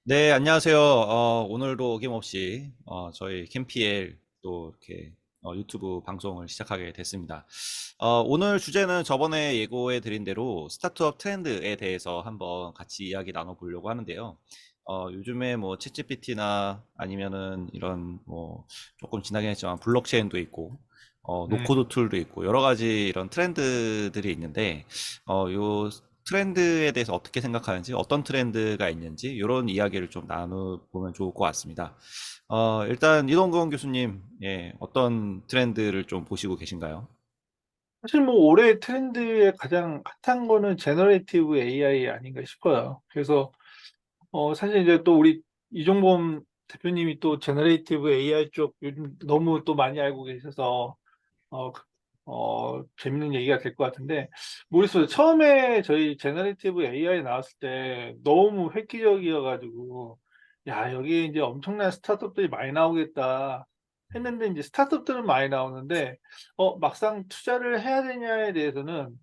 네, 안녕하세요. 오늘도 어김없이 저희 캠피엘 또 이렇게 유튜브 방송을 시작하게 됐습니다. 오늘 주제는 저번에 예고해 드린 대로 스타트업 트렌드에 대해서 한번 같이 이야기 나눠보려고 하는데요. 요즘에 뭐 챗GPT나 아니면은 이런 뭐 조금 지나긴 했지만 블록체인도 있고 네. 노코드 툴도 있고 여러 가지 이런 트렌드들이 있는데 요 트렌드에 대해서 어떻게 생각하는지, 어떤 트렌드가 있는지, 이런 이야기를 좀 나눠보면 좋을 것 같습니다. 일단, 이동건 교수님, 예, 어떤 트렌드를 좀 보시고 계신가요? 사실 뭐 올해 트렌드에 가장 핫한 거는 제너레이티브 AI 아닌가 싶어요. 그래서 사실 이제 또 우리 이종범 대표님이 또 제너레이티브 AI 쪽 요즘 너무 또 많이 알고 계셔서 어, 그- 재밌는 얘기가 될 것 같은데, 모르겠어요. 처음에 저희 제너레이티브 AI 나왔을 때 너무 획기적이어가지고, 야, 여기에 이제 엄청난 스타트업들이 많이 나오겠다 했는데, 이제 스타트업들은 많이 나오는데, 막상 투자를 해야 되냐에 대해서는,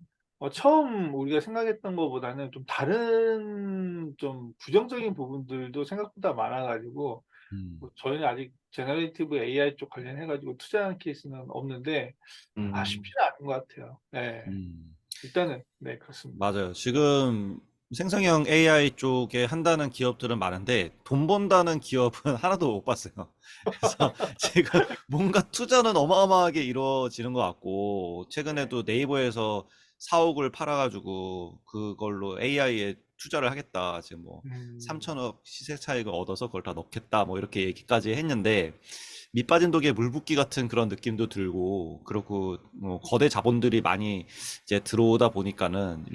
처음 우리가 생각했던 것보다는 좀 다른 좀 부정적인 부분들도 생각보다 많아가지고, 음, 뭐 저희는 아직 제너레이티브 AI 쪽 관련해 가지고 투자한 케이스는 없는데 음, 쉽지는 않은 것 같아요. 네. 음. 일단은 네, 그렇습니다. 맞아요. 지금 생성형 AI 쪽에 한다는 기업들은 많은데 돈 번다는 기업은 하나도 못 봤어요. 그래서 지금 뭔가 투자는 어마어마하게 이루어지는 것 같고 네. 최근에도 네이버에서 4억을 팔아가지고 그걸로 AI에 투자를 하겠다. 지금 뭐 음. 3천억 시세 차익을 얻어서 그걸 다 넣겠다. 뭐 이렇게 얘기까지 했는데 밑 빠진 독에 물 붓기 같은 그런 느낌도 들고 그렇고 뭐 거대 자본들이 많이 이제 들어오다 보니까는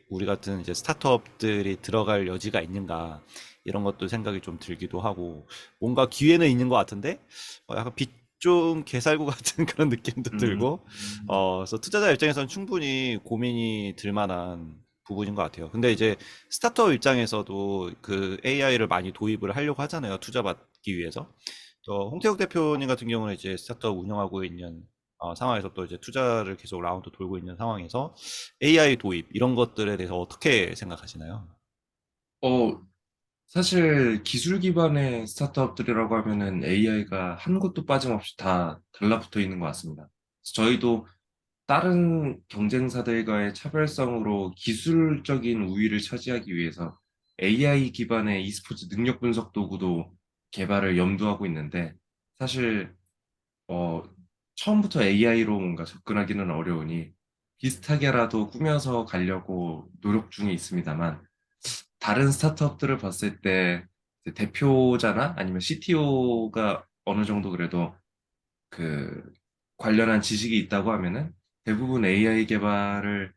우리 같은 이제 스타트업들이 들어갈 여지가 있는가 이런 것도 생각이 좀 들기도 하고 뭔가 기회는 있는 것 같은데 약간 빚좀 개살구 같은 그런 느낌도 음. 들고 그래서 투자자 입장에서는 충분히 고민이 들 만한 부분인 것 같아요. 근데 이제 스타트업 입장에서도 그 AI를 많이 도입을 하려고 하잖아요. 투자 받기 위해서. 또 홍태욱 대표님 같은 경우는 이제 스타트업 운영하고 있는 상황에서 또 이제 투자를 계속 라운드 돌고 있는 상황에서 AI 도입 이런 것들에 대해서 어떻게 생각하시나요? 어, 사실 기술 기반의 스타트업들이라고 하면은 AI가 한 곳도 빠짐없이 다 달라붙어 있는 것 같습니다. 그래서 저희도 다른 경쟁사들과의 차별성으로 기술적인 우위를 차지하기 위해서 AI 기반의 e스포츠 능력 분석 도구도 개발을 염두하고 있는데 사실 어, 처음부터 AI로 뭔가 접근하기는 어려우니 비슷하게라도 꾸며서 가려고 노력 중에 있습니다만 다른 스타트업들을 봤을 때 이제 대표자나 아니면 CTO가 어느 정도 그래도 그 관련한 지식이 있다고 하면은 대부분 AI 개발을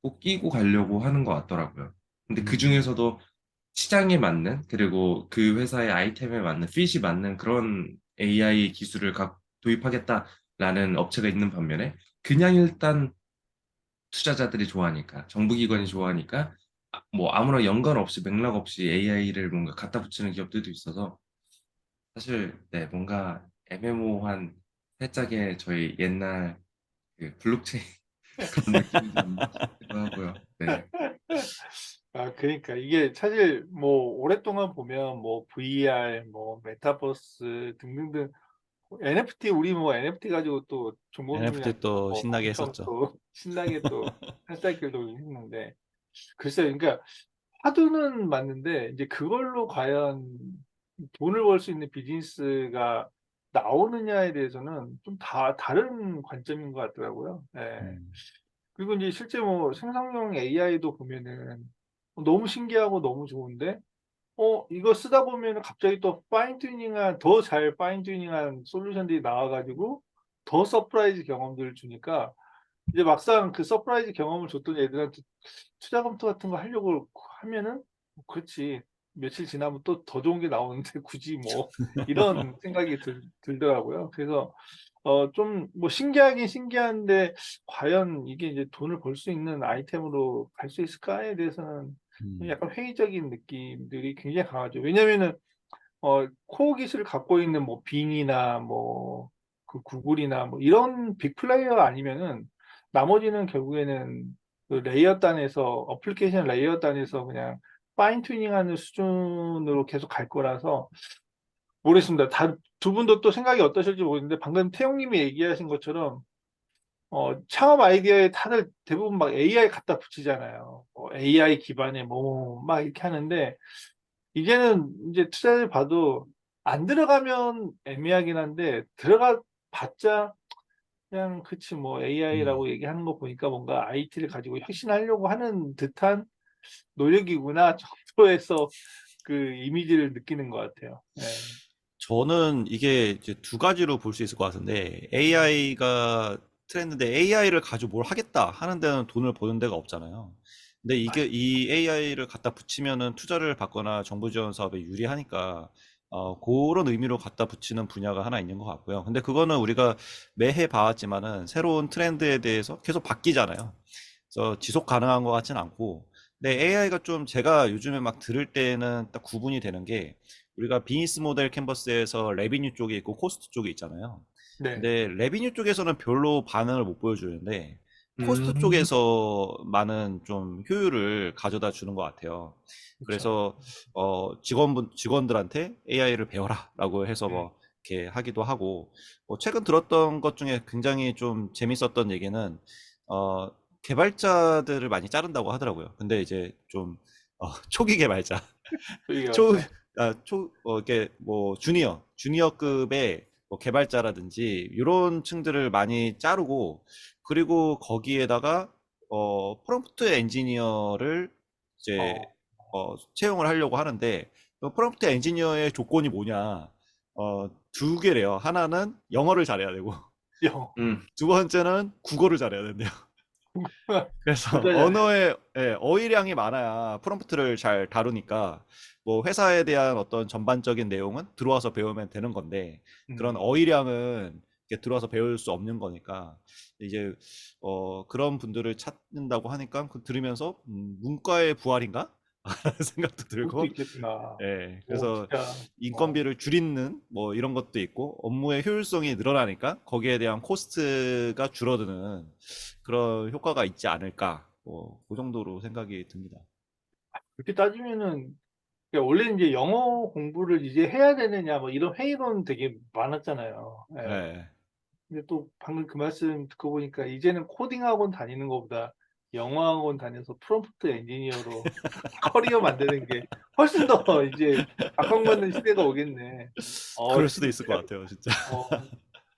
꼭 끼고 가려고 하는 것 같더라고요. 근데 그 음, 중에서도 시장에 맞는 그리고 그 회사의 아이템에 맞는 핏이 맞는 그런 AI 기술을 도입하겠다라는 업체가 있는 반면에 그냥 일단 투자자들이 좋아하니까 정부기관이 좋아하니까 뭐 아무런 연관 없이 맥락 없이 AI를 뭔가 갖다 붙이는 기업들도 있어서 사실 네 뭔가 애매모호한 살짝의 저희 옛날 그 블록체인 그런 느낌이 좀 있는 것 같기도 하고요. 네. 그러니까 이게 사실 뭐 오랫동안 보면 뭐 VR, 뭐 메타버스 등등등 NFT 우리 뭐 NFT 가지고 또 종범님이랑 NFT 또 뭐 신나게 엄청 했었죠. 또 신나게 또 살살길 돌긴 했는데 글쎄요. 그러니까 화두는 맞는데 이제 그걸로 과연 돈을 벌 수 있는 비즈니스가 나오느냐에 대해서는 좀 다른 관점인 것 같더라고요. 예. 음, 그리고 이제 실제 뭐 생성형 AI도 보면은 너무 신기하고 너무 좋은데, 이거 쓰다 보면은 갑자기 또 더 잘 파인 튜닝한 솔루션들이 나와가지고 더 서프라이즈 경험들을 주니까 이제 막상 그 서프라이즈 경험을 줬던 애들한테 투자 검토 같은 거 하려고 하면은 그렇지. 며칠 지나면 또 더 좋은 게 나오는데 굳이 뭐 이런 생각이 들더라고요. 그래서 좀 뭐 신기하긴 신기한데 과연 이게 이제 돈을 벌 수 있는 아이템으로 갈 수 있을까에 대해서는 음, 약간 회의적인 느낌들이 굉장히 강하죠. 왜냐면은 코어 기술을 갖고 있는 뭐 빙이나 뭐 그 구글이나 뭐 이런 빅 플레이어 아니면은 나머지는 결국에는 그 레이어 단에서 어플리케이션 레이어 단에서 그냥 파인 튜닝하는 수준으로 계속 갈 거라서 모르겠습니다. 두 분도 또 생각이 어떠실지 모르겠는데 방금 태용님이 얘기하신 것처럼 창업 아이디어에 다들 대부분 막 AI 갖다 붙이잖아요. AI 기반의 뭐 막 이렇게 하는데 이제는 이제 투자를 봐도 안 들어가면 애매하긴 한데 들어가 봤자 그냥 그치 뭐 음. AI라고 얘기하는 거 보니까 뭔가 IT를 가지고 혁신하려고 하는 듯한 노력이구나 정도에서 그 이미지를 느끼는 것 같아요. 네. 저는 이게 이제 두 가지로 볼 수 있을 것 같은데, AI가 트렌드인데 AI를 가지고 뭘 하겠다 하는 데는 돈을 버는 데가 없잖아요. 근데 이게 이 AI를 갖다 붙이면은 투자를 받거나 정부 지원 사업에 유리하니까 그런 의미로 갖다 붙이는 분야가 하나 있는 것 같고요. 근데 그거는 우리가 매해 봐왔지만은 새로운 트렌드에 대해서 계속 바뀌잖아요. 그래서 지속 가능한 것 같진 않고, 근데 AI가 좀 제가 요즘에 막 들을 때는 딱 구분이 되는 게, 우리가 비즈니스 모델 캔버스에서 레비뉴 쪽이 있고 코스트 쪽이 있잖아요. 네. 근데 레비뉴 쪽에서는 별로 반응을 못 보여주는데 코스트 음, 쪽에서 많은 좀 효율을 가져다 주는 것 같아요. 그렇죠. 그래서 직원들한테 AI를 배워라라고 해서 음. 뭐 이렇게 하기도 하고, 최근 들었던 것 중에 굉장히 좀 재밌었던 얘기는 어, 개발자들을 많이 자른다고 하더라고요. 근데 이제 좀 초기 개발자 이게 초, 맞죠. 이렇게 뭐 주니어급의 뭐 개발자라든지 이런 층들을 많이 자르고, 그리고 거기에다가 프롬프트 엔지니어를 이제 어, 채용을 하려고 하는데, 그 프롬프트 엔지니어의 조건이 뭐냐? 두 개래요. 하나는 영어를 잘해야 되고, 영. 두 번째는 국어를 잘해야 된대요. 그래서 진짜 잘해. 언어의 어휘량이 많아야 프롬프트를 잘 다루니까, 뭐 회사에 대한 어떤 전반적인 내용은 들어와서 배우면 되는 건데, 그런 음. 어휘량은 이렇게 들어와서 배울 수 없는 거니까, 이제 그런 분들을 찾는다고 하니까 그 들으면서 문과의 부활인가? 라는 생각도 그럴 수 들고, 있겠구나. 예, 오, 그래서 진짜. 인건비를 줄이는 뭐 이런 것도 있고, 업무의 효율성이 늘어나니까 거기에 대한 코스트가 줄어드는 그런 효과가 있지 않을까, 그 정도로 생각이 듭니다. 그렇게 따지면은 그러니까 원래 이제 영어 공부를 이제 해야 되느냐 뭐 이런 회의론 되게 많았잖아요. 예. 예. 근데 또 방금 그 말씀 듣고 보니까 이제는 코딩 학원 다니는 것보다 영어 학원 다녀서 프롬프트 엔지니어로 커리어 만드는 게 훨씬 더 이제 각광받는 시대가 오겠네. 그럴 수도 진짜. 있을 것 같아요, 진짜. 어,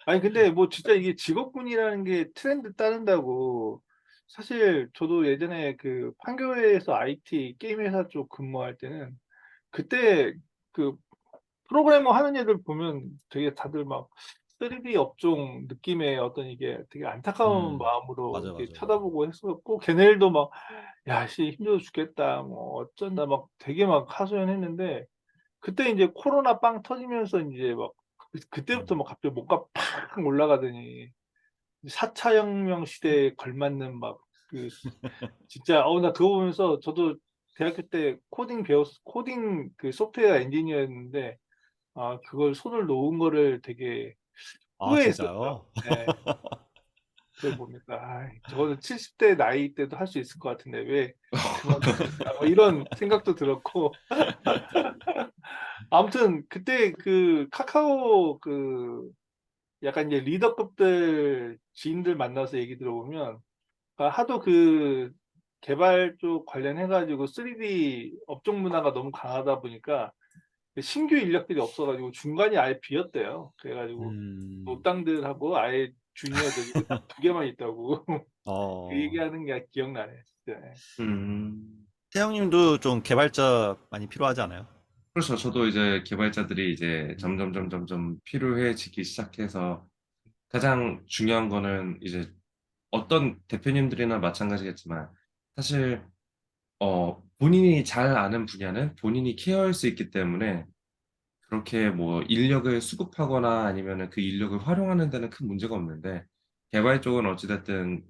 아니 근데 뭐 진짜 이게 직업군이라는 게 트렌드 따른다고 사실 저도 예전에 그 판교에서 IT 게임 회사 쪽 근무할 때는 그때 그 프로그래머 하는 애들 보면 되게 다들 막 3D 업종 느낌의 어떤 이게 되게 안타까운 마음으로 맞아, 이렇게 맞아, 맞아. 쳐다보고 했었고 걔네들도 막 야, 씨 힘들어 죽겠다 뭐 어쩐다 막 되게 막 하소연했는데 그때 이제 코로나 빵 터지면서 이제 막 그때부터 막 갑자기 몸값 팍 올라가더니 4차 혁명 시대에 걸맞는 막 그 진짜 나 그거 보면서 저도 대학교 때 코딩 그 소프트웨어 엔지니어였는데 그걸 손을 놓은 거를 되게 아, 후회했었어요. 진짜요? 네. 그걸 보면서 저거는 70대 나이 때도 할 수 있을 것 같은데 왜 그만뒀을까 뭐 이런 생각도 들었고 아무튼 그때 그 카카오 그 약간 이제 리더급들 지인들 만나서 얘기 들어보면 하도 그 개발 쪽 관련해가지고 3D 업종 문화가 너무 강하다 보니까 신규 인력들이 없어가지고 중간이 아예 비었대요. 그래가지고 음, 노땅들하고 아예 주니어들이 딱 두 개만 있다고 그 어, 얘기하는 게 기억나네. 진짜. 음. 태영님도 좀 개발자 많이 필요하지 않아요? 그렇죠. 저도 이제 개발자들이 이제 음, 점점 필요해지기 시작해서 가장 중요한 거는 이제 어떤 대표님들이나 마찬가지겠지만 사실 본인이 잘 아는 분야는 본인이 케어할 수 있기 때문에 그렇게 뭐 인력을 수급하거나 아니면은 그 인력을 활용하는 데는 큰 문제가 없는데 개발 쪽은 어찌됐든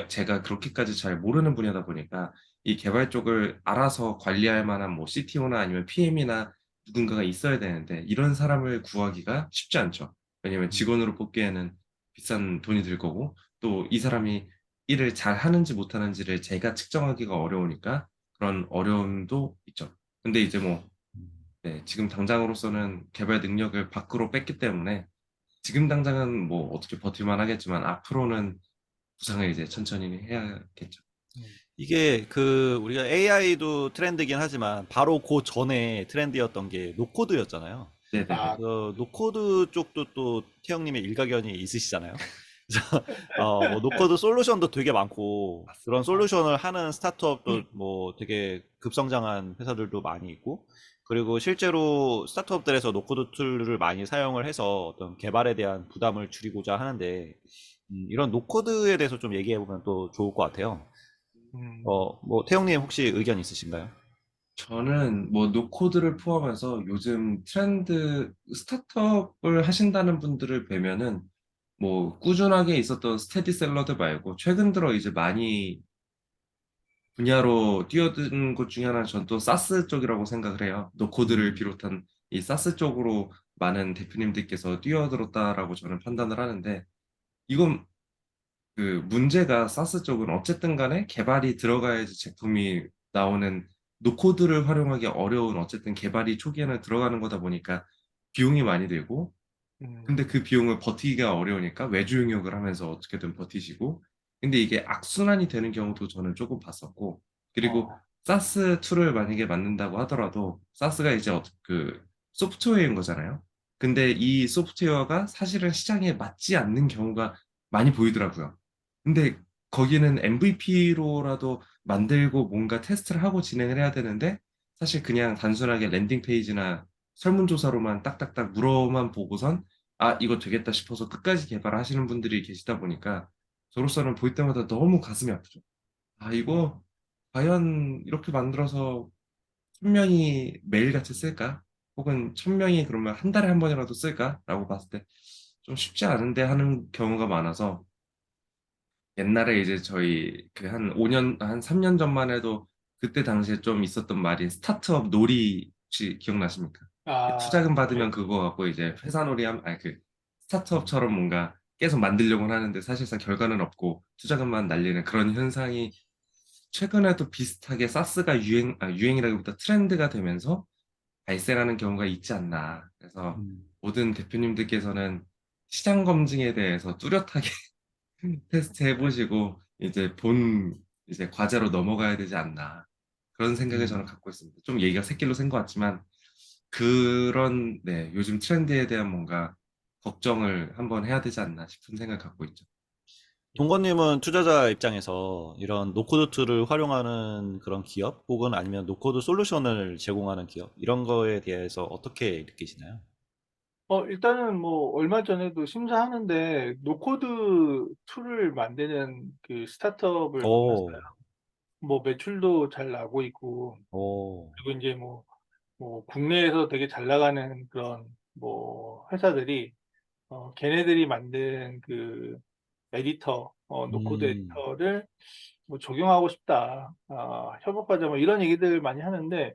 제가 그렇게까지 잘 모르는 분야다 보니까 이 개발 쪽을 알아서 관리할 만한 뭐 CTO나 아니면 PM이나 누군가가 있어야 되는데 이런 사람을 구하기가 쉽지 않죠. 왜냐면 음. 직원으로 뽑기에는 비싼 돈이 들 거고 또 이 사람이 일을 잘 하는지 못하는지를 제가 측정하기가 어려우니까 그런 어려움도 있죠. 근데 이제 뭐 네, 지금 당장으로서는 개발 능력을 밖으로 뺐기 때문에 지금 당장은 뭐 어떻게 버틸만 하겠지만 앞으로는 구상을 이제 천천히 해야겠죠. 이게 그 우리가 AI도 트렌드긴 하지만 바로 그 전에 트렌드였던 게 노코드였잖아요. 네네네. 아, 그래서 노코드 쪽도 또 태영님의 일가견이 있으시잖아요. 그래서 뭐 노코드 솔루션도 되게 많고 그런 아, 솔루션을 하는 스타트업도 뭐 되게 급성장한 회사들도 많이 있고 그리고 실제로 스타트업들에서 노코드 툴을 많이 사용을 해서 어떤 개발에 대한 부담을 줄이고자 하는데 이런 노코드에 대해서 좀 얘기해 보면 또 좋을 것 같아요. 음, 뭐 태영님 혹시 의견 있으신가요? 저는 뭐 노코드를 포함해서 요즘 트렌드 스타트업을 하신다는 분들을 뵈면은 뭐 꾸준하게 있었던 스테디셀러들 말고 최근 들어 이제 많이 분야로 뛰어든 곳 중에 하나는 전 또 사스 쪽이라고 생각을 해요. 노코드를 음, 비롯한 이 사스 쪽으로 많은 대표님들께서 뛰어들었다라고 저는 판단을 하는데 이건 그 문제가 사스 쪽은 어쨌든 간에 개발이 들어가야지 제품이 나오는 노코드를 활용하기 어려운 어쨌든 개발이 초기에는 들어가는 거다 보니까 비용이 많이 들고 근데 음, 그 비용을 버티기가 어려우니까 외주 용역을 하면서 어떻게든 버티시고 근데 이게 악순환이 되는 경우도 저는 조금 봤었고 그리고 어, 사스 툴을 만약에 만든다고 하더라도 사스가 이제 그 소프트웨어인 거잖아요. 근데 이 소프트웨어가 사실은 시장에 맞지 않는 경우가 많이 보이더라고요. 근데 거기는 MVP로라도 만들고 뭔가 테스트를 하고 진행을 해야 되는데 사실 그냥 단순하게 랜딩 페이지나 설문조사로만 딱딱딱 물어만 보고선 아, 이거 되겠다 싶어서 끝까지 개발하시는 분들이 계시다 보니까 저로서는 볼 때마다 너무 가슴이 아프죠. 아, 어, 이거 과연 이렇게 만들어서 1000명이 매일같이 쓸까? 혹은 1000명이 그러면 한 달에 한 번이라도 쓸까? 라고 봤을 때 좀 쉽지 않은데 하는 경우가 많아서 옛날에 이제 저희 그 한 5년, 한 3년 전만 해도 그때 당시에 좀 있었던 말이 스타트업 놀이 혹시 기억나십니까? 투자금 받으면 네. 그거 갖고 이제 회사 놀이 아니 그 음, 스타트업처럼 뭔가 계속 만들려고 하는데 사실상 결과는 없고 투자금만 날리는 그런 현상이 최근에도 비슷하게 사스가 유행이라기보다 트렌드가 되면서 발생하는 경우가 있지 않나. 그래서 음. 모든 대표님들께서는 시장 검증에 대해서 뚜렷하게 테스트 해보시고 이제 본 이제 과제로 넘어가야 되지 않나 그런 생각을 저는 음. 갖고 있습니다. 좀 얘기가 새길로 샌 것 같지만 그런 네 요즘 트렌드에 대한 뭔가 걱정을 한번 해야 되지 않나 싶은 생각을 갖고 있죠. 동건님은 투자자 입장에서 이런 노코드 툴을 활용하는 그런 기업 혹은 아니면 노코드 솔루션을 제공하는 기업 이런 거에 대해서 어떻게 느끼시나요? 일단은 뭐 얼마 전에도 심사하는데 노코드 툴을 만드는 그 스타트업을 만났어요. 오, 뭐 매출도 잘 나고 있고 오, 그리고 이제 뭐 국내에서 되게 잘 나가는 그런 뭐 회사들이 걔네들이 만든 그 에디터, 노코드 음, 에디터를 뭐 적용하고 싶다, 협업하자 뭐 이런 얘기들 많이 하는데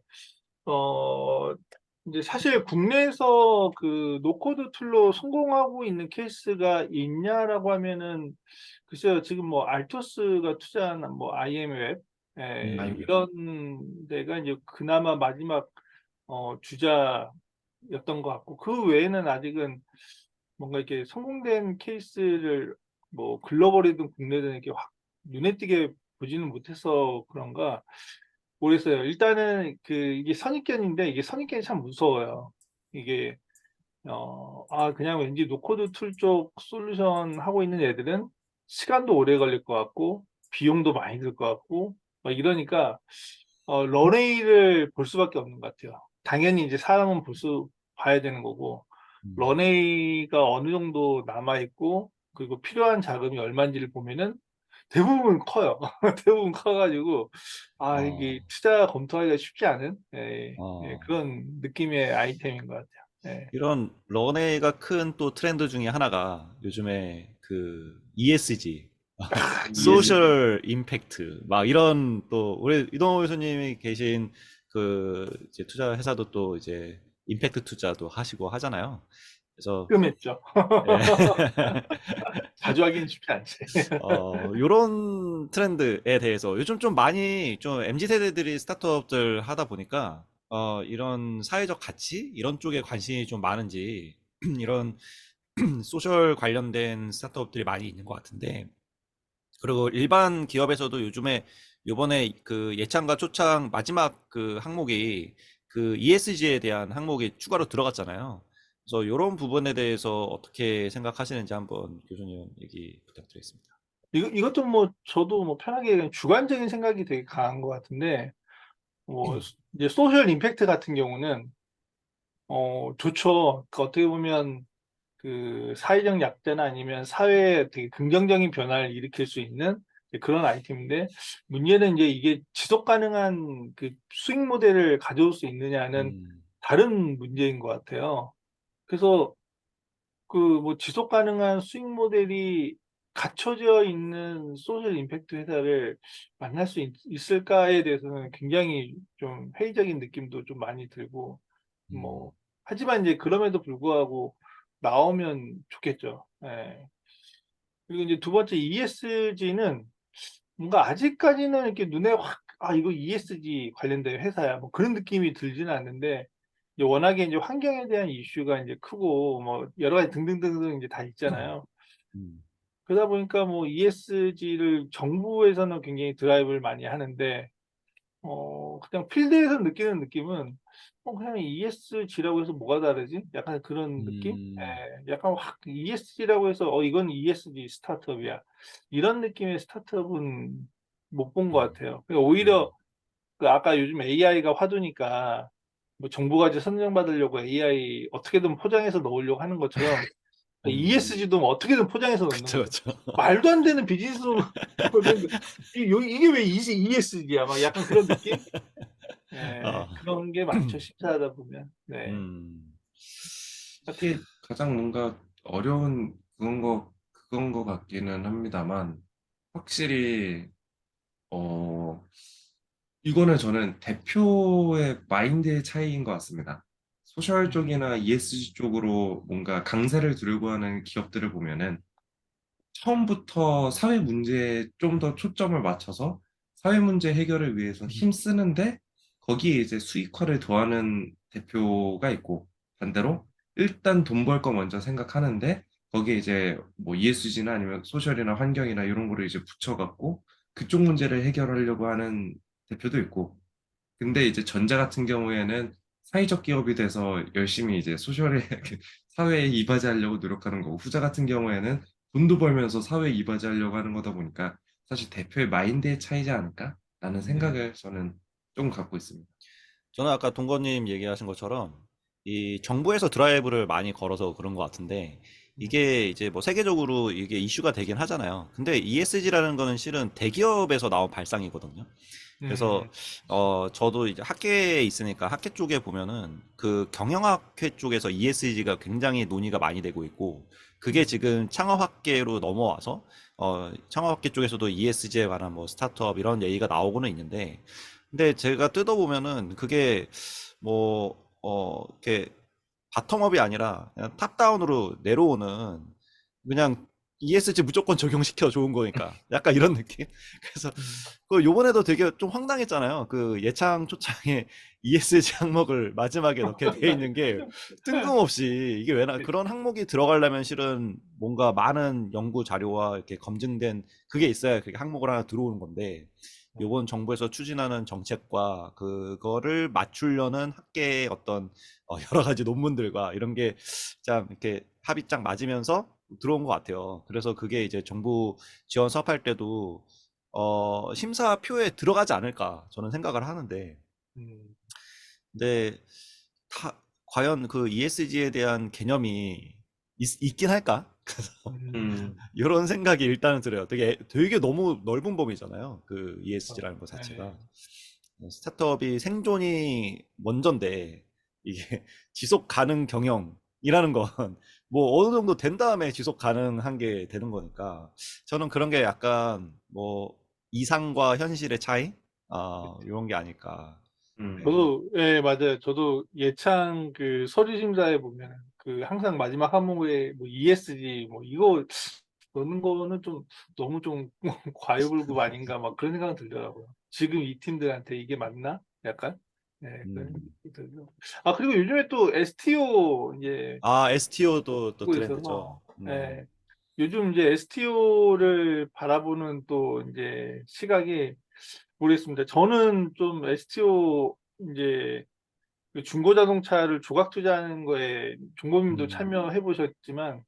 어, 이제 사실 국내에서 그 노코드 툴로 성공하고 있는 케이스가 있냐라고 하면은 글쎄요, 지금 뭐 알토스가 투자한 뭐 IM웹 아이고요. 이런 데가 이제 그나마 마지막 주자였던 것 같고 그 외에는 아직은 뭔가 이렇게 성공된 케이스를 뭐 글로벌이든 국내든 이렇게 확 눈에 띄게 보지는 못해서 그런가 모르겠어요. 일단은 그 이게 선입견인데 이게 선입견이 참 무서워요. 이게 그냥 왠지 노코드 툴 쪽 솔루션 하고 있는 애들은 시간도 오래 걸릴 것 같고 비용도 많이 들 것 같고 막 이러니까 런웨이를 볼 수밖에 없는 것 같아요. 당연히 이제 사람은 봐야 되는 거고 음, 런웨이가 어느 정도 남아 있고 그리고 필요한 자금이 얼마인지를 보면은 대부분 커요. 대부분 커가지고 이게 어, 투자 검토하기가 쉽지 않은 어. 그런 느낌의 아이템인 것 같아요. 예. 이런 런웨이가 큰 또 트렌드 중에 하나가 요즘에 그 ESG, ESG. 소셜 임팩트, 막 이런 또 우리 이동호 교수님이 계신 그 이제 투자 회사도 또 이제 임팩트 투자도 하시고 하잖아요. 그래서 끔했죠. 예. 자주 하기는 쉽지 않지. 요런 트렌드에 대해서 요즘 좀 많이 좀 MZ 세대들이 스타트업들 하다 보니까 이런 사회적 가치 이런 쪽에 관심이 좀 많은지 이런 소셜 관련된 스타트업들이 많이 있는 것 같은데, 그리고 일반 기업에서도 요즘에 요번에 그 예창과 초창 마지막 그 항목이 그 ESG에 대한 항목이 추가로 들어갔잖아요. 그래서 이런 부분에 대해서 어떻게 생각하시는지 한번 교수님 얘기 부탁드리겠습니다. 이것도 뭐 저도 뭐 편하게 그냥 주관적인 생각이 되게 강한 것 같은데, 뭐 이제 소셜 임팩트 같은 경우는 좋죠. 그 어떻게 보면 그 사회적 약자나 아니면 사회에 되게 긍정적인 변화를 일으킬 수 있는 이제 그런 아이템인데, 문제는 이제 이게 지속 가능한 그 수익 모델을 가져올 수 있느냐는 음, 다른 문제인 것 같아요. 그래서 그 뭐 지속 가능한 수익 모델이 갖춰져 있는 소셜 임팩트 회사를 만날 수 있을까에 대해서는 굉장히 좀 회의적인 느낌도 좀 많이 들고, 음, 뭐 하지만 이제 그럼에도 불구하고 나오면 좋겠죠. 예. 그리고 이제 두 번째 ESG는 뭔가 아직까지는 이렇게 눈에 확, 아, 이거 ESG 관련된 회사야, 뭐 그런 느낌이 들지는 않는데, 이제 워낙에 이제 환경에 대한 이슈가 이제 크고, 뭐 여러 가지 등등등등 이제 다 있잖아요. 음, 그러다 보니까 뭐 ESG를 정부에서는 굉장히 드라이브를 많이 하는데, 그냥 필드에서 느끼는 느낌은, 그냥 ESG라고 해서 뭐가 다르지? 약간 그런 느낌? 음, 예, 약간 확 ESG라고 해서, 이건 ESG 스타트업이야, 이런 느낌의 스타트업은 못 본 것 같아요. 그러니까 오히려 그 아까 요즘 AI가 화두니까, 뭐 정부가 이제 선정받으려고 AI 어떻게든 포장해서 넣으려고 하는 것처럼, 음. ESG도 뭐 어떻게든 포장해서 넣는 그쵸, 거죠. 그쵸. 말도 안 되는 비즈니스로 그러니까 이게 왜 ESG야? 막 약간 그런 느낌? 예, 아, 그런 게 많죠. 심사하다 보면. 네. 음, 이게 가장 뭔가 어려운 그건 거 같기는 합니다만, 확실히, 어, 이거는 저는 대표의 마인드의 차이인 것 같습니다. 소셜 음, 쪽이나 ESG 쪽으로 뭔가 강세를 두려고 하는 기업들을 보면은 처음부터 사회 문제에 좀 더 초점을 맞춰서 사회 문제 해결을 위해서 힘쓰는데 거기에 이제 수익화를 더하는 대표가 있고, 반대로 일단 돈 벌 거 먼저 생각하는데 거기에 이제 뭐 ESG나 아니면 소셜이나 환경이나 이런 거를 이제 붙여갖고 그쪽 문제를 해결하려고 하는 대표도 있고, 근데 이제 전자 같은 경우에는 사회적 기업이 돼서 열심히 이제 소셜에 사회에 이바지하려고 노력하는 거고, 후자 같은 경우에는 돈도 벌면서 사회에 이바지하려고 하는 거다 보니까 사실 대표의 마인드의 차이지 않을까라는 음. 생각을 저는 좀 갖고 있습니다. 저는 아까 동건님 얘기하신 것처럼 이 정부에서 드라이브를 많이 걸어서 그런 것 같은데, 이게 이제 뭐 세계적으로 이게 이슈가 되긴 하잖아요. 근데 ESG라는 거는 실은 대기업에서 나온 발상이거든요. 그래서 음, 저도 이제 학계에 있으니까 학계 쪽에 보면은 그 경영학회 쪽에서 ESG가 굉장히 논의가 많이 되고 있고, 그게 음, 지금 창업학계로 넘어와서 창업학계 쪽에서도 ESG에 관한 뭐 스타트업 이런 얘기가 나오고는 있는데, 근데 제가 뜯어보면은 그게 뭐 이렇게 바텀업이 아니라 그냥 탑다운으로 내려오는, 그냥 ESG 무조건 적용시켜 좋은 거니까 약간 이런 느낌? 그래서 음. 그 요번에도 되게 좀 황당했잖아요. 그 예창 초창에 ESG 항목을 마지막에 넣게 돼 있는 게 뜬금없이, 이게 왜 그런 항목이 들어가려면 실은 뭔가 많은 연구 자료와 이렇게 검증된 그게 있어야 그게 항목을 하나 들어오는 건데, 요번 정부에서 추진하는 정책과 그거를 맞추려는 학계의 어떤 여러 가지 논문들과 이런 게 참 이렇게 합이 쫙 맞으면서 들어온 것 같아요. 그래서 그게 이제 정부 지원 사업할 때도 심사표에 들어가지 않을까 저는 생각을 하는데, 음, 근데 과연 그 ESG에 대한 개념이 있긴 할까? 그래서 음, 음, 이런 생각이 일단은 들어요. 되게 너무 넓은 범위잖아요. 그 ESG라는 것 네. 자체가. 스타트업이 생존이 먼저인데, 이게 지속 가능 경영이라는 건 뭐 어느 정도 된 다음에 지속 가능한 게 되는 거니까, 저는 그런 게 약간 뭐 이상과 현실의 차이? 이런 게 아닐까. 네. 음, 저도, 예, 맞아요. 저도 예창 그 서류 심사에 보면 그 항상 마지막 항목에 뭐 ESG 뭐 이거 넣는 거는 좀 너무 좀 과유불급 아닌가 막 그런 생각이 들더라고요. 지금 이 팀들한테 이게 맞나? 약간? 네, 그런 음. 생각이 들고. 아, 그리고 요즘에 또 STO 이제 아, STO도 또 하고 있어서, 트렌드죠. 예, 요즘 이제 STO를 바라보는 또 이제 시각이 모르겠습니다. 저는 좀 STO 이제 그 중고 자동차를 조각 투자하는 거에 종범님도 음. 참여해 보셨지만,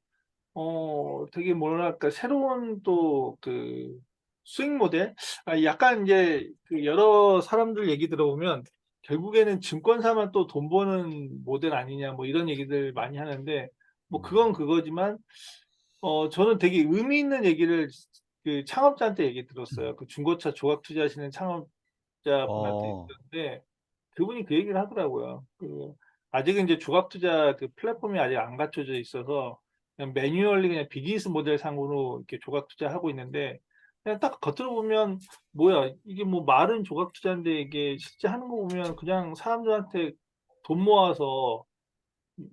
되게 뭐랄까, 새로운 또 그 수익 모델? 아, 약간 이제 그 여러 사람들 얘기 들어보면 결국에는 증권사만 또 돈 버는 모델 아니냐, 뭐 이런 얘기들 많이 하는데, 뭐 그건 그거지만, 저는 되게 의미 있는 얘기를 그 창업자한테 얘기 들었어요. 그 중고차 조각 투자하시는 창업자분한테 어, 들었는데, 그분이 그 얘기를 하더라고요. 그 아직은 이제 조각 투자 그 플랫폼이 아직 안 갖춰져 있어서 그냥 매뉴얼리 그냥 비즈니스 모델 상으로 이렇게 조각 투자하고 있는데, 그냥 딱 겉으로 보면 뭐야 이게 뭐 말은 조각 투자인데 이게 실제 하는 거 보면 그냥 사람들한테 돈 모아서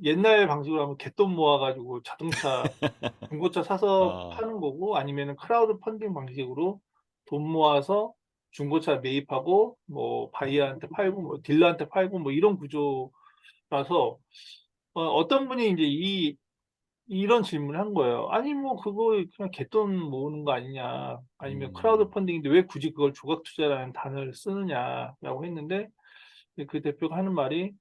옛날 방식으로 하면 갯돈 모아가지고 자동차 중고차 사서 아, 파는 거고, 아니면은 크라우드 펀딩 방식으로 돈 모아서 중고차 매입하고 뭐 바이어한테 팔고 뭐 딜러한테 팔고 뭐 이런 구조라서, 어떤 분이 이제 이런 질문을 한 거예요. 아니 뭐 그거 그냥 갯돈 모으는 거 아니냐, 아니면 크라우드 음, 펀딩인데 왜 굳이 그걸 조각 투자라는 단어를 쓰느냐라고 했는데, 그 대표가 하는 말이,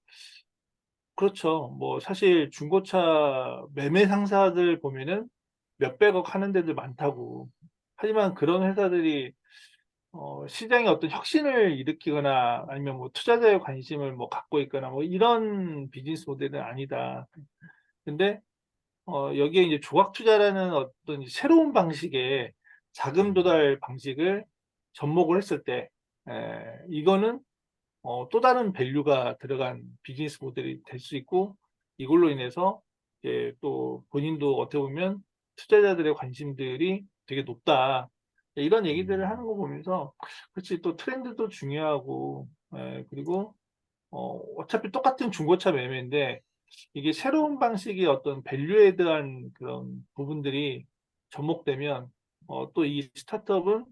그렇죠. 뭐 사실 중고차 매매 상사들 보면은 몇백억 하는 데들 많다고. 하지만 그런 회사들이 시장에 어떤 혁신을 일으키거나 아니면 뭐 투자자의 관심을 뭐 갖고 있거나 뭐 이런 비즈니스 모델은 아니다. 근데 여기에 이제 조각 투자라는 어떤 이제 새로운 방식의 자금 음, 조달 방식을 접목을 했을 때, 이거는 또 다른 밸류가 들어간 비즈니스 모델이 될 수 있고, 이걸로 인해서 이제 또 본인도 어떻게 보면 투자자들의 관심들이 되게 높다. 이런 얘기들을 하는 음, 거 보면서, 그렇지, 또 트렌드도 중요하고, 그리고 어차피 똑같은 중고차 매매인데 이게 새로운 방식의 어떤 밸류에 대한 그런 부분들이 접목되면 또 이 스타트업은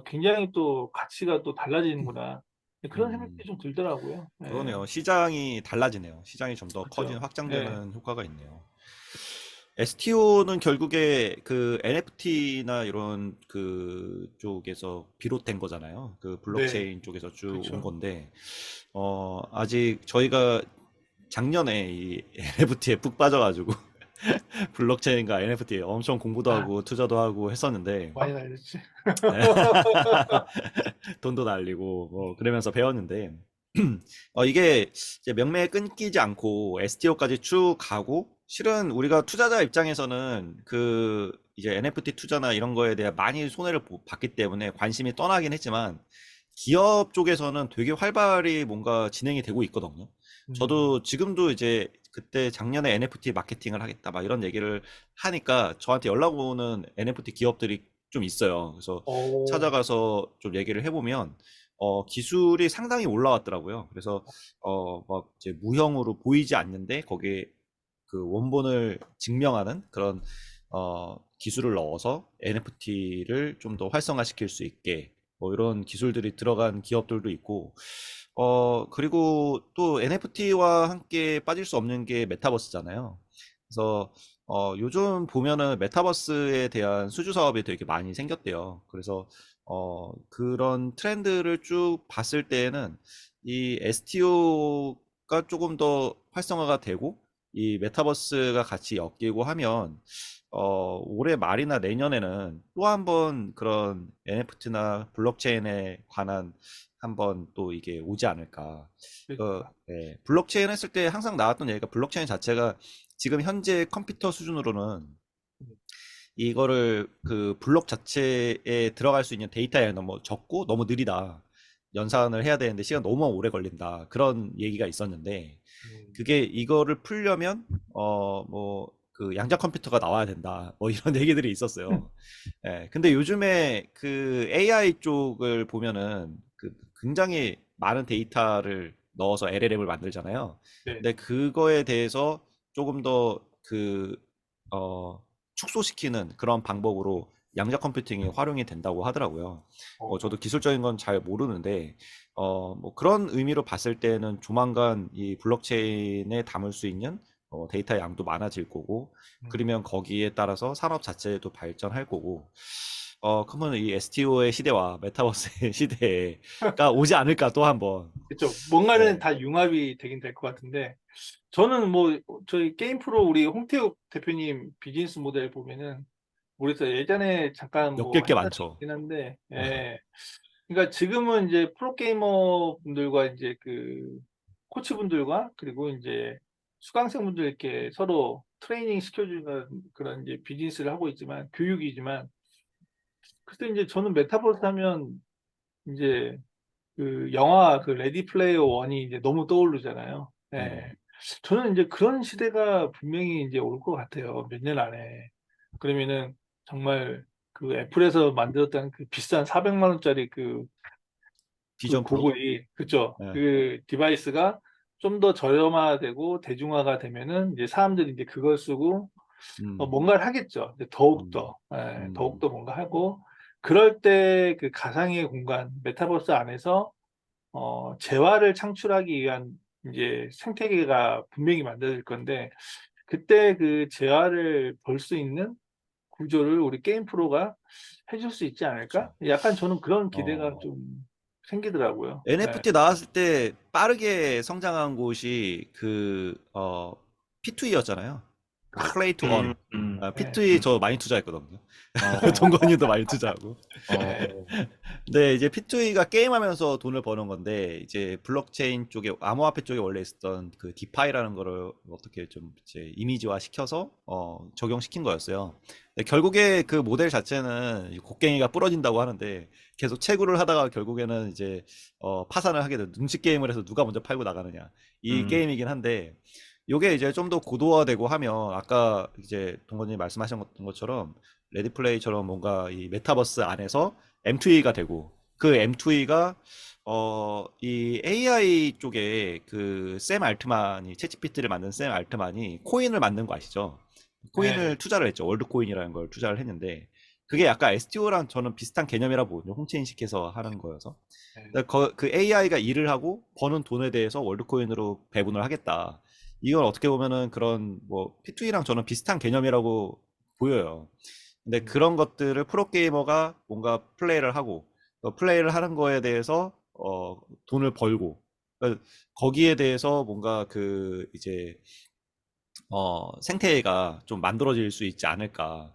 굉장히 또 가치가 또 달라지는구나. 그런 음. 생각이 좀 들더라고요. 예, 그러네요. 시장이 달라지네요. 시장이 좀 더 커지는, 그렇죠. 예, 확장되는 효과가 있네요. STO는 결국에 그 NFT나 이런 그 쪽에서 비롯된 거잖아요. 그 네, 블록체인 쪽에서 쭉 온 그렇죠. 건데, 아직 저희가 작년에 이 NFT에 푹 빠져가지고, 블록체인과 NFT에 엄청 공부도 아, 하고 투자도 하고 했었는데, 많이 날렸지. 돈도 날리고 뭐 그러면서 배웠는데, 이게 이제 명맥 끊기지 않고 STO까지 쭉 가고, 실은 우리가 투자자 입장에서는 그 이제 NFT 투자나 이런 거에 대해 많이 손해를 봤기 때문에 관심이 떠나긴 했지만, 기업 쪽에서는 되게 활발히 뭔가 진행이 되고 있거든요. 음, 저도 지금도 이제 그때 작년에 NFT 마케팅을 하겠다 막 이런 얘기를 하니까 저한테 연락 오는 NFT 기업들이 좀 있어요. 그래서 오, 찾아가서 좀 얘기를 해보면 기술이 상당히 올라왔더라고요. 그래서 막 이제 무형으로 보이지 않는데 거기에 그 원본을 증명하는 그런 기술을 넣어서 NFT를 좀 더 활성화시킬 수 있게 뭐 이런 기술들이 들어간 기업들도 있고, 그리고 또 NFT와 함께 빠질 수 없는 게 메타버스잖아요. 그래서 요즘 보면은 메타버스에 대한 수주 사업이 되게 많이 생겼대요. 그래서 그런 트렌드를 쭉 봤을 때에는 이 STO가 조금 더 활성화가 되고 이 메타버스가 같이 엮이고 하면 올해 말이나 내년에는 또 한 번 그런 NFT나 블록체인에 관한 한번 또 이게 오지 않을까. 그러니까. 네, 블록체인 했을 때 항상 나왔던 얘기가 블록체인 자체가 지금 현재 컴퓨터 수준으로는 이거를 그 블록 자체에 들어갈 수 있는 데이터 양이 너무 적고 너무 느리다. 연산을 해야 되는데 시간 너무 오래 걸린다. 그런 얘기가 있었는데, 음, 그게 이거를 풀려면 뭐 그 양자 컴퓨터가 나와야 된다. 뭐 이런 얘기들이 있었어요. 예. 근데 요즘에 그 AI 쪽을 보면은 그 굉장히 많은 데이터를 넣어서 LLM을 만들잖아요. 네, 근데 그거에 대해서 조금 더그 축소시키는 그런 방법으로 양자 컴퓨팅이 활용이 된다고 하더라고요. 저도 기술적인 건 잘 모르는데 뭐 그런 의미로 봤을 때는 조만간 이 블록체인에 담을 수 있는 데이터 양도 많아질 거고, 그러면 거기에 따라서 산업 자체도 발전할 거고, 그러면 이 STO의 시대와 메타버스의 시대가 오지 않을까 또 한번. 그렇죠. 뭔가는 네. 다 융합이 되긴 될 것 같은데, 저는 뭐 저희 게임 프로 우리 홍태욱 대표님 비즈니스 모델 보면은 우리서 예전에 잠깐 뭐 엮일 게 했던 적이 많죠. 있긴 한데, 네. 예. 그러니까 지금은 이제 프로게이머 분들과 이제 그 코치분들과 그리고 이제 수강생분들 이렇게 서로 트레이닝 시켜주는 그런 이제 비즈니스를 하고 있지만, 교육이지만, 그래서 이제 저는 메타버스 하면 이제 그 영화 그 레디 플레이어 원이 이제 너무 떠오르잖아요. 예. 저는 이제 그런 시대가 분명히 이제 올 것 같아요. 몇 년 안에. 그러면은 정말 그 애플에서 만들었던 그 비싼 400만 원짜리 그 비전 프로? 고글이, 그죠? 네. 그 디바이스가 좀 더 저렴화되고 대중화가 되면은 이제 사람들이 이제 그걸 쓰고 음, 뭔가를 하겠죠. 이제 더욱 음, 더, 예, 더욱 음. 더 뭔가 하고, 그럴 때 그 가상의 공간, 메타버스 안에서 재화를 창출하기 위한 이제 생태계가 분명히 만들어질 건데, 그때 그 재화를 벌 수 있는 구조를 우리 게임 프로가 해줄 수 있지 않을까? 그렇죠. 약간 저는 그런 기대가 어, 좀 생기더라고요. 네. NFT 나왔을 때 빠르게 성장한 곳이 P2E였잖아요. 플레이 투 음, 원. 음, 네. P2E 저 많이 투자했거든요. 어, 동건이도 많이 투자하고. 네. 어, 근데 이제 P2E가 게임하면서 돈을 버는 건데, 이제 블록체인 쪽에, 암호화폐 쪽에 원래 있었던 그 디파이라는 거를 어떻게 좀 이제 이미지화 시켜서 적용시킨 거였어요. 근데 결국에 그 모델 자체는 곡괭이가 부러진다고 하는데, 계속 채굴을 하다가 결국에는 이제 파산을 하게 된, 눈치 게임을 해서 누가 먼저 팔고 나가느냐, 이 음, 게임이긴 한데, 요게 이제 좀 더 고도화되고 하면 아까 이제 동건님 말씀하신 것처럼 레디 플레이처럼 뭔가 이 메타버스 안에서 M2E가 되고, 그 M2E가 이 AI 쪽에 그 샘 알트만이, 챗GPT를 만든 샘 알트만이 코인을 만든 거 아시죠? 네. 코인을 투자를 했죠. 월드코인이라는 걸 투자를 했는데, 그게 약간 STO랑 저는 비슷한 개념이라 보거든요. 홍채인식해서 하는 거여서. 네. 그 AI가 일을 하고 버는 돈에 대해서 월드코인으로 배분을 하겠다. 이건 어떻게 보면은 그런 뭐 P2E랑 저는 비슷한 개념이라고 보여요. 근데 그런 것들을 프로게이머가 뭔가 플레이를 하고, 플레이를 하는 거에 대해서 돈을 벌고, 거기에 대해서 뭔가 그 이제 생태계가 좀 만들어질 수 있지 않을까.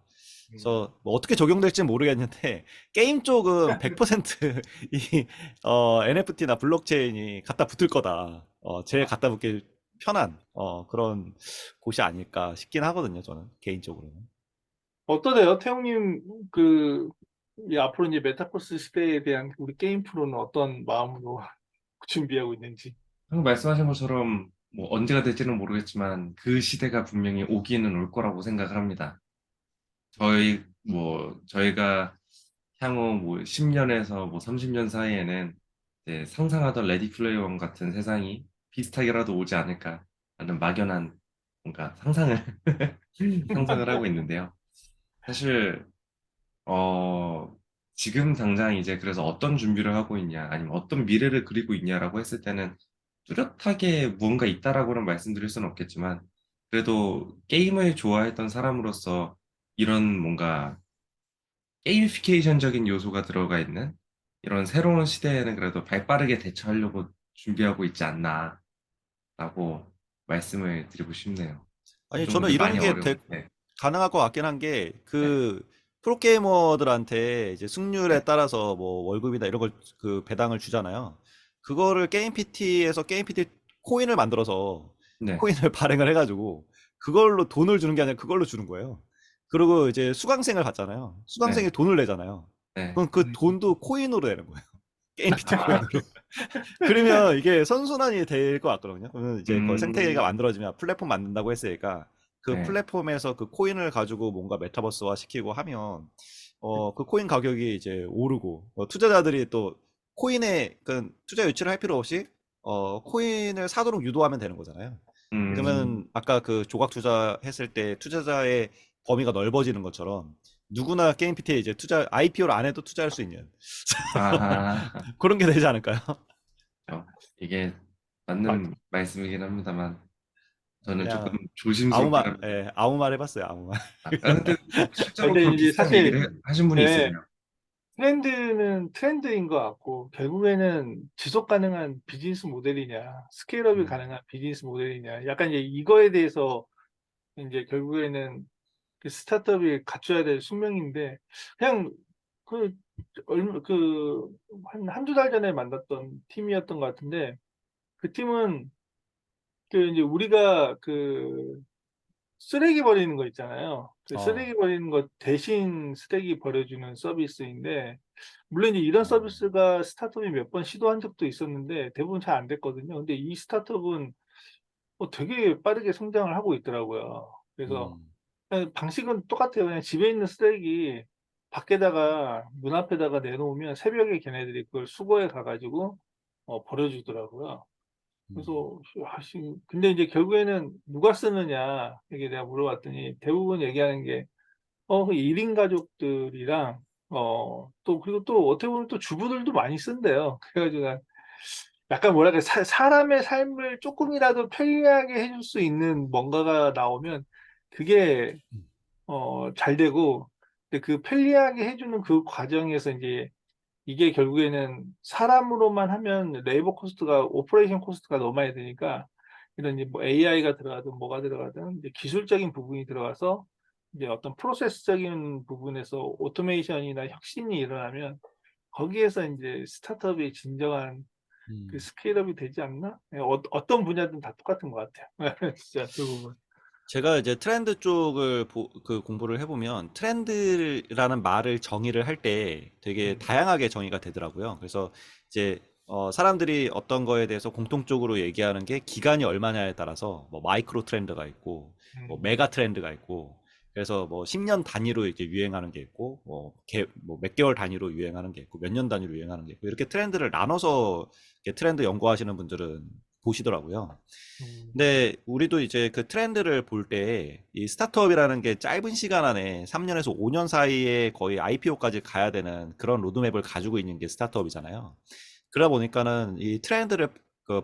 그래서 뭐 어떻게 적용될지 모르겠는데, 게임 쪽은 100% 이 NFT나 블록체인이 갖다 붙을 거다. 제일 갖다 붙기 편한 그런 곳이 아닐까 싶긴 하거든요. 저는 개인적으로는. 어떠세요? 태용님, 그, 이 앞으로 이제 메타버스 시대에 대한 우리 게임 프로는 어떤 마음으로 준비하고 있는지. 방금 말씀하신 것처럼 뭐 언제가 될지는 모르겠지만 그 시대가 분명히 오기는 올 거라고 생각을 합니다. 저희가 향후 뭐 10년에서 뭐 30년 사이에는 이제 상상하던 레디 플레이어 원 같은 세상이 비슷하게라도 오지 않을까 하는 막연한 뭔가 상상을 상상을 하고 있는데요. 사실 어 지금 당장 이제 그래서 어떤 준비를 하고 있냐 아니면 어떤 미래를 그리고 있냐라고 했을 때는 뚜렷하게 무언가 있다라고는 말씀드릴 수는 없겠지만 그래도 게임을 좋아했던 사람으로서 이런 뭔가 게이미피케이션적인 요소가 들어가 있는 이런 새로운 시대에는 그래도 발빠르게 대처하려고 준비하고 있지 않나라고 말씀을 드리고 싶네요. 아니, 좀 저는 근데 이런 많이 게 어려운. 네, 가능할 것 같긴 한 게, 네, 그, 프로게이머들한테 이제 승률에 네, 따라서 뭐 월급이나 이런 걸 그 배당을 주잖아요. 그거를 게임 PT에서 게임 PT 코인을 만들어서 네, 코인을 발행을 해가지고 그걸로 돈을 주는 게 아니라 그걸로 주는 거예요. 그리고 이제 수강생을 받잖아요. 네, 수강생이 돈을 내잖아요. 네, 그럼 그 돈도 코인으로 내는 거예요. 게임 PT 코인으로. 그러면 이게 선순환이 될 것 같거든요. 그러면 이제 그 생태계가 음, 만들어지면 플랫폼 만든다고 했으니까 그 네, 플랫폼에서 그 코인을 가지고 뭔가 메타버스화 시키고 하면 그 코인 가격이 이제 오르고 투자자들이 또 코인에 그 투자 유치를 할 필요 없이 코인을 사도록 유도하면 되는 거잖아요. 음, 그러면 아까 그 조각 투자했을 때 투자자의 범위가 넓어지는 것처럼 누구나 게임 PT에 이제 IPO를 안 해도 투자할 수 있는 아, 그런 게 되지 않을까요? 이게 맞- 맞는 말씀이긴 합니다만 저는 조금 그냥 조심스럽긴 합니다. 아무 말 해봤어요. 아무 말. 근데 실제로 근데 그런 이제 비슷한 사실, 얘기를 하신 분이 예, 있으세요. 트렌드는 트렌드인 것 같고, 결국에는 지속 가능한 비즈니스 모델이냐, 스케일업이 음, 가능한 비즈니스 모델이냐, 약간 이제 이거에 대해서 이제 결국에는 그 스타트업이 갖춰야 될 숙명인데, 그냥 그, 한두 달 전에 만났던 팀이었던 것 같은데, 그 팀은 그 이제 우리가 그 쓰레기 버리는 거 있잖아요. 그 어, 쓰레기 버리는 거 대신 쓰레기 버려주는 서비스인데, 물론 이제 이런 어, 서비스가 스타트업이 몇 번 시도한 적도 있었는데 대부분 잘 안 됐거든요. 근데 이 스타트업은 되게 빠르게 성장을 하고 있더라고요. 그래서 음, 그냥 방식은 똑같아요. 그냥 집에 있는 쓰레기 밖에다가 문 앞에다가 내놓으면 새벽에 걔네들이 그걸 수거해 가가지고 버려주더라고요. 음, 그래서 근데 이제 결국에는 누가 쓰느냐 이게 내가 물어봤더니 대부분 얘기하는 게 그 1인 가족들이랑 또 그리고 또 어떻게 보면 또 주부들도 많이 쓴대요. 그래가지고 난 약간 뭐랄까 사람의 삶을 조금이라도 편리하게 해줄 수 있는 뭔가가 나오면 그게 잘 되고 근데 그 편리하게 해주는 그 과정에서 이제 이게 결국에는 사람으로만 하면 레이버 코스트가 오퍼레이션 코스트가 너무 많이 드니까 이런 이제 뭐 AI가 들어가든 뭐가 들어가든 이제 기술적인 부분이 들어가서 이제 어떤 프로세스적인 부분에서 오토메이션이나 혁신이 일어나면 거기에서 이제 스타트업의 진정한 그 음. 스케일업이 되지 않나? 어떤 분야든 다 똑같은 것 같아요. 진짜 그 부분. 제가 이제 트렌드 쪽을 그 공부를 해보면 트렌드라는 말을 정의를 할 때 되게 음, 다양하게 정의가 되더라고요. 그래서 이제 사람들이 어떤 거에 대해서 공통적으로 얘기하는 게 기간이 얼마냐에 따라서 뭐 마이크로 트렌드가 있고 뭐 음, 메가 트렌드가 있고 그래서 뭐 10년 단위로 이제 유행하는 게 있고 뭐몇 개월 단위로 유행하는 게 있고 몇 년 단위로 유행하는 게 있고 이렇게 트렌드를 나눠서 이렇게 트렌드 연구하시는 분들은 보시더라고요. 음, 근데 우리도 이제 그 트렌드를 볼 때 이 스타트업이라는 게 짧은 시간 안에 3년에서 5년 사이에 거의 IPO까지 가야 되는 그런 로드맵을 가지고 있는 게 스타트업이잖아요. 그러다 보니까는 이 트렌드를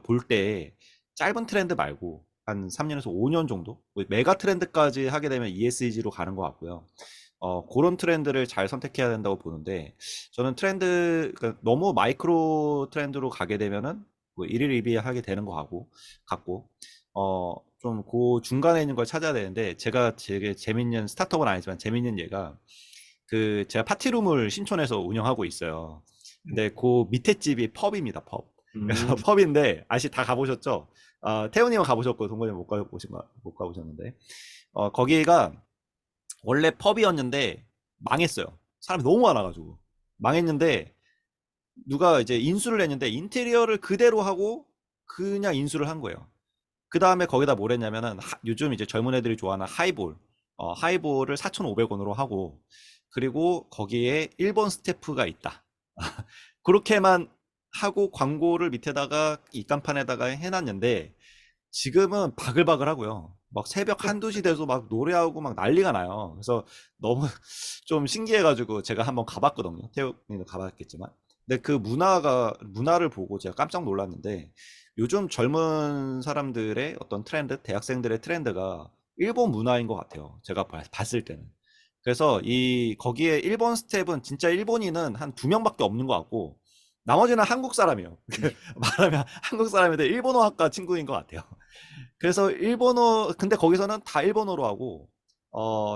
볼 때 짧은 트렌드 말고 한 3년에서 5년 정도? 뭐 메가 트렌드까지 하게 되면 ESG로 가는 것 같고요. 그런 트렌드를 잘 선택해야 된다고 보는데 저는 그러니까 너무 마이크로 트렌드로 가게 되면은 뭐 일일 이비하게 되는 거 같고 좀 그 중간에 있는 걸 찾아야 되는데 제가 되게 재밌는 스타트업은 아니지만 재밌는 예가 그 제가 파티룸을 신촌에서 운영하고 있어요. 근데 음. 그 밑에 집이 펍입니다, 펍. 그래서 음, 펍인데 아시 다 가보셨죠? 태훈님은 가보셨고 동건님 못 가보셨는데 거기가 원래 펍이었는데 망했어요. 사람이 너무 많아가지고 망했는데 누가 이제 인수를 했는데 인테리어를 그대로 하고 그냥 인수를 한 거예요. 그 다음에 거기다 뭘 했냐면은 요즘 이제 젊은 애들이 좋아하는 하이볼 하이볼을 4,500원으로 하고 그리고 거기에 1번 스태프가 있다. 그렇게만 하고 광고를 밑에다가 입간판에다가 해놨는데 지금은 바글바글 하고요. 막 새벽 한두 시 돼서 막 노래하고 막 난리가 나요. 그래서 너무 좀 신기해가지고 제가 한번 가봤거든요. 태국님도 가봤겠지만. 근데 그 문화를 보고 제가 깜짝 놀랐는데 요즘 젊은 사람들의 어떤 트렌드, 대학생들의 트렌드가 일본 문화인 것 같아요. 제가 봤을 때는. 그래서 거기에 일본 스텝은 진짜 일본인은 한 두 명밖에 없는 것 같고 나머지는 한국 사람이에요. 말하면 한국 사람인데 일본어 학과 친구인 것 같아요. 그래서 근데 거기서는 다 일본어로 하고,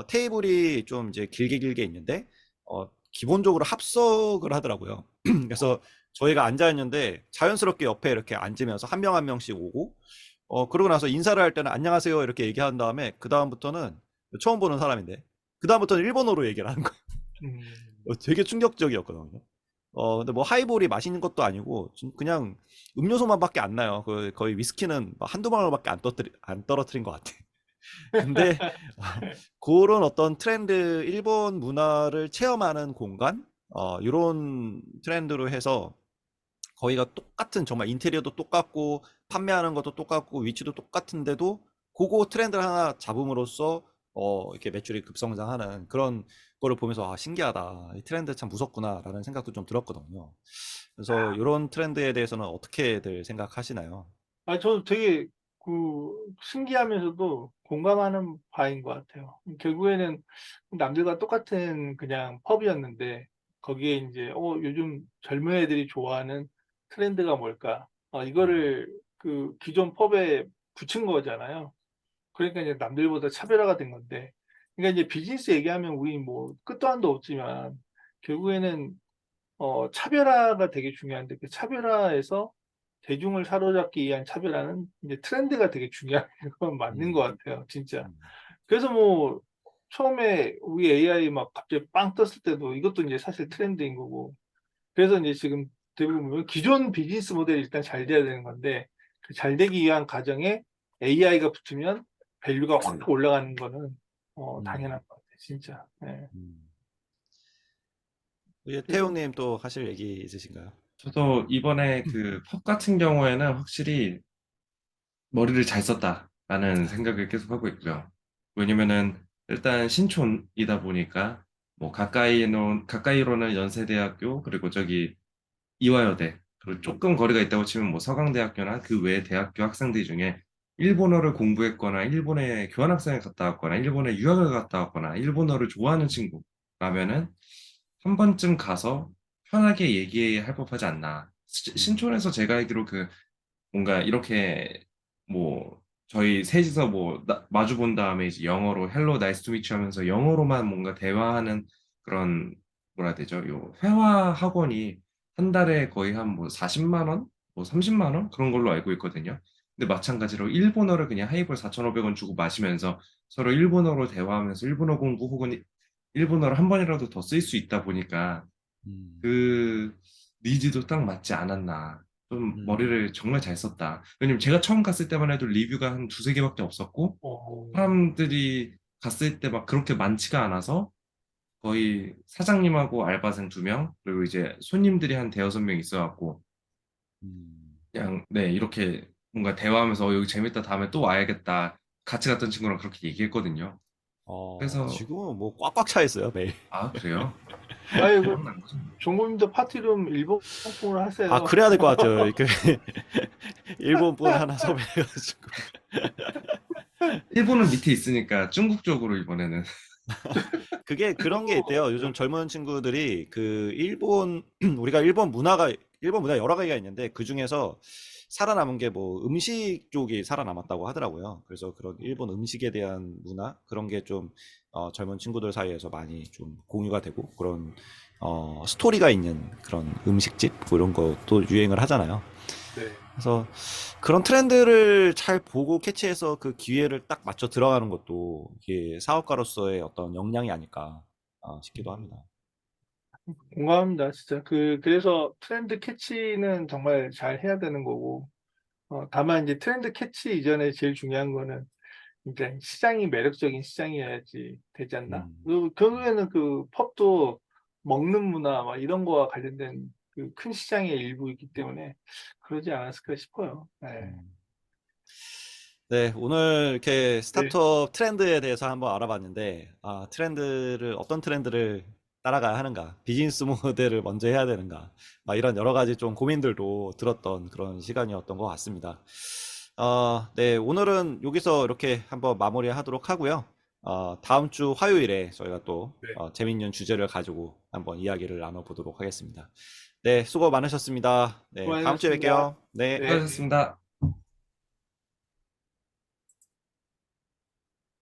테이블이 좀 이제 길게 있는데, 기본적으로 합석을 하더라고요. 그래서 저희가 앉아있는데 자연스럽게 옆에 이렇게 앉으면서 한 명 한 명씩 오고, 그러고 나서 인사를 할 때는 안녕하세요 이렇게 얘기한 다음에, 그다음부터는 처음 보는 사람인데, 그다음부터는 일본어로 얘기를 하는 거예요. 음. 되게 충격적이었거든요. 근데 뭐 하이볼이 마시는 것도 아니고 그냥 음료수만밖에 안 나요. 거의 위스키는 한두 방울밖에 안 떨어뜨린 것 같아. 근데 그런 어떤 트렌드, 일본 문화를 체험하는 공간, 이런 트렌드로 해서 거기가 똑같은 정말 인테리어도 똑같고 판매하는 것도 똑같고 위치도 똑같은데도 그거 트렌드를 하나 잡음으로써 이렇게 매출이 급성장하는 그런 거를 보면서 신기하다. 이 트렌드 참 무섭구나라는 생각도 좀 들었거든요. 그래서 이런 트렌드에 대해서는 어떻게들 생각하시나요? 저는 되게 신기하면서도 공감하는 바인 것 같아요. 결국에는 남들과 똑같은 그냥 펍이었는데 거기에 이제 요즘 젊은 애들이 좋아하는 트렌드가 뭘까? 이거를 기존 펍에 붙인 거잖아요. 그러니까 이제 남들보다 차별화가 된 건데, 그러니까 이제 비즈니스 얘기하면 우리 뭐 끝도 한도 없지만 결국에는 차별화가 되게 중요한데 그 차별화에서 대중을 사로잡기 위한 차별화는 이제 트렌드가 되게 중요한 건 맞는 것 같아요, 진짜. 음, 그래서 뭐 처음에 우리 AI 막 갑자기 빵 떴을 때도 이것도 이제 사실 트렌드인 거고. 그래서 이제 지금 대부분 보면 기존 비즈니스 모델이 일단 잘 돼야 되는 건데 그 잘 되기 위한 과정에 AI가 붙으면 밸류가 확 올라가는 거는 당연한 음, 것 같아요, 진짜. 네. 음. 이제 그래서 태용님 또 하실 얘기 있으신가요? 저도 이번에 그 펍 같은 경우에는 확실히 머리를 잘 썼다라는 생각을 계속 하고 있고요. 왜냐면은 일단 신촌이다 보니까 뭐 가까이로는 연세대학교 그리고 저기 이화여대 그리고 조금 거리가 있다고 치면 뭐 서강대학교나 그 외 대학교 학생들 중에 일본어를 공부했거나 일본에 교환학생을 갔다 왔거나 일본에 유학을 갔다 왔거나 일본어를 좋아하는 친구라면은 한 번쯤 가서 편하게 얘기할 법하지 않나. 신촌에서 제가 알기로 그 뭔가 이렇게 뭐 저희 셋이서 뭐 마주 본 다음에 이제 영어로 헬로 나이스 투 미츠 하면서 영어로만 뭔가 대화하는 그런 뭐라 해야 되죠? 요 회화 학원이 한 달에 거의 한 뭐 40만 원? 뭐 30만 원? 그런 걸로 알고 있거든요. 근데 마찬가지로 일본어를 그냥 하이볼 4,500원 주고 마시면서 서로 일본어로 대화하면서 일본어 공부 혹은 일본어를 한 번이라도 더 쓸 수 있다 보니까 음, 그 니즈도 딱 맞지 않았나. 좀 음, 머리를 정말 잘 썼다. 왜냐면 제가 처음 갔을 때만 해도 리뷰가 한 두세 개밖에 없었고, 어, 사람들이 갔을 때 막 그렇게 많지가 않아서 거의 사장님하고 알바생 두 명, 그리고 이제 손님들이 한 대여섯 명 있어갖고, 음. 그냥, 네, 이렇게 뭔가 대화하면서 여기 재밌다, 다음에 또 와야겠다. 같이 갔던 친구랑 그렇게 얘기했거든요. 그래서, 지금은 뭐 꽉꽉 차 있어요, 매일. 아, 그래요? 아유, 그런 거죠. 종국님도 파티룸 일본풍으로 아, 하세요. 그래야 될 것 같죠. 이렇게 일본 분 하나 섭외해가지고. 일본은 밑에 있으니까 중국 쪽으로 이번에는. 그게 그런 게 있대요. 요즘 젊은 친구들이 우리가 일본 문화 여러 가지가 있는데 그 중에서 살아남은 게 뭐 음식 쪽이 살아남았다고 하더라고요. 그래서 그런 일본 음식에 대한 문화 그런 게 좀 젊은 친구들 사이에서 많이 좀 공유가 되고 그런 스토리가 있는 그런 음식집 뭐 이런 것도 유행을 하잖아요. 네. 그래서 그런 트렌드를 잘 보고 캐치해서 그 기회를 딱 맞춰 들어가는 것도 이게 사업가로서의 어떤 역량이 아닐까 싶기도 합니다. 공감합니다, 진짜. 그래서 트렌드 캐치는 정말 잘 해야 되는 거고, 다만 이제 트렌드 캐치 이전에 제일 중요한 거는 이제 시장이 매력적인 시장이어야지 되지 않나? 음, 그리고 결국에는 펍도 먹는 문화 막 이런 거와 관련된 그 큰 시장의 일부이기 때문에 그러지 않았을까 싶어요. 네. 음. 네, 오늘 이렇게 네. 스타트업 트렌드에 대해서 한번 알아봤는데, 어떤 트렌드를 따라가야 하는가, 비즈니스 모델을 먼저 해야 되는가, 막 이런 여러 가지 좀 고민들도 들었던 그런 시간이었던 것 같습니다. 네, 오늘은 여기서 이렇게 한번 마무리하도록 하고요. 다음 주 화요일에 저희가 또 네. 재밌는 주제를 가지고 한번 이야기를 나눠보도록 하겠습니다. 네, 수고 많으셨습니다. 네, 다음 주에 수고하셨습니다. 뵐게요. 네. 네. 수고하셨습니다.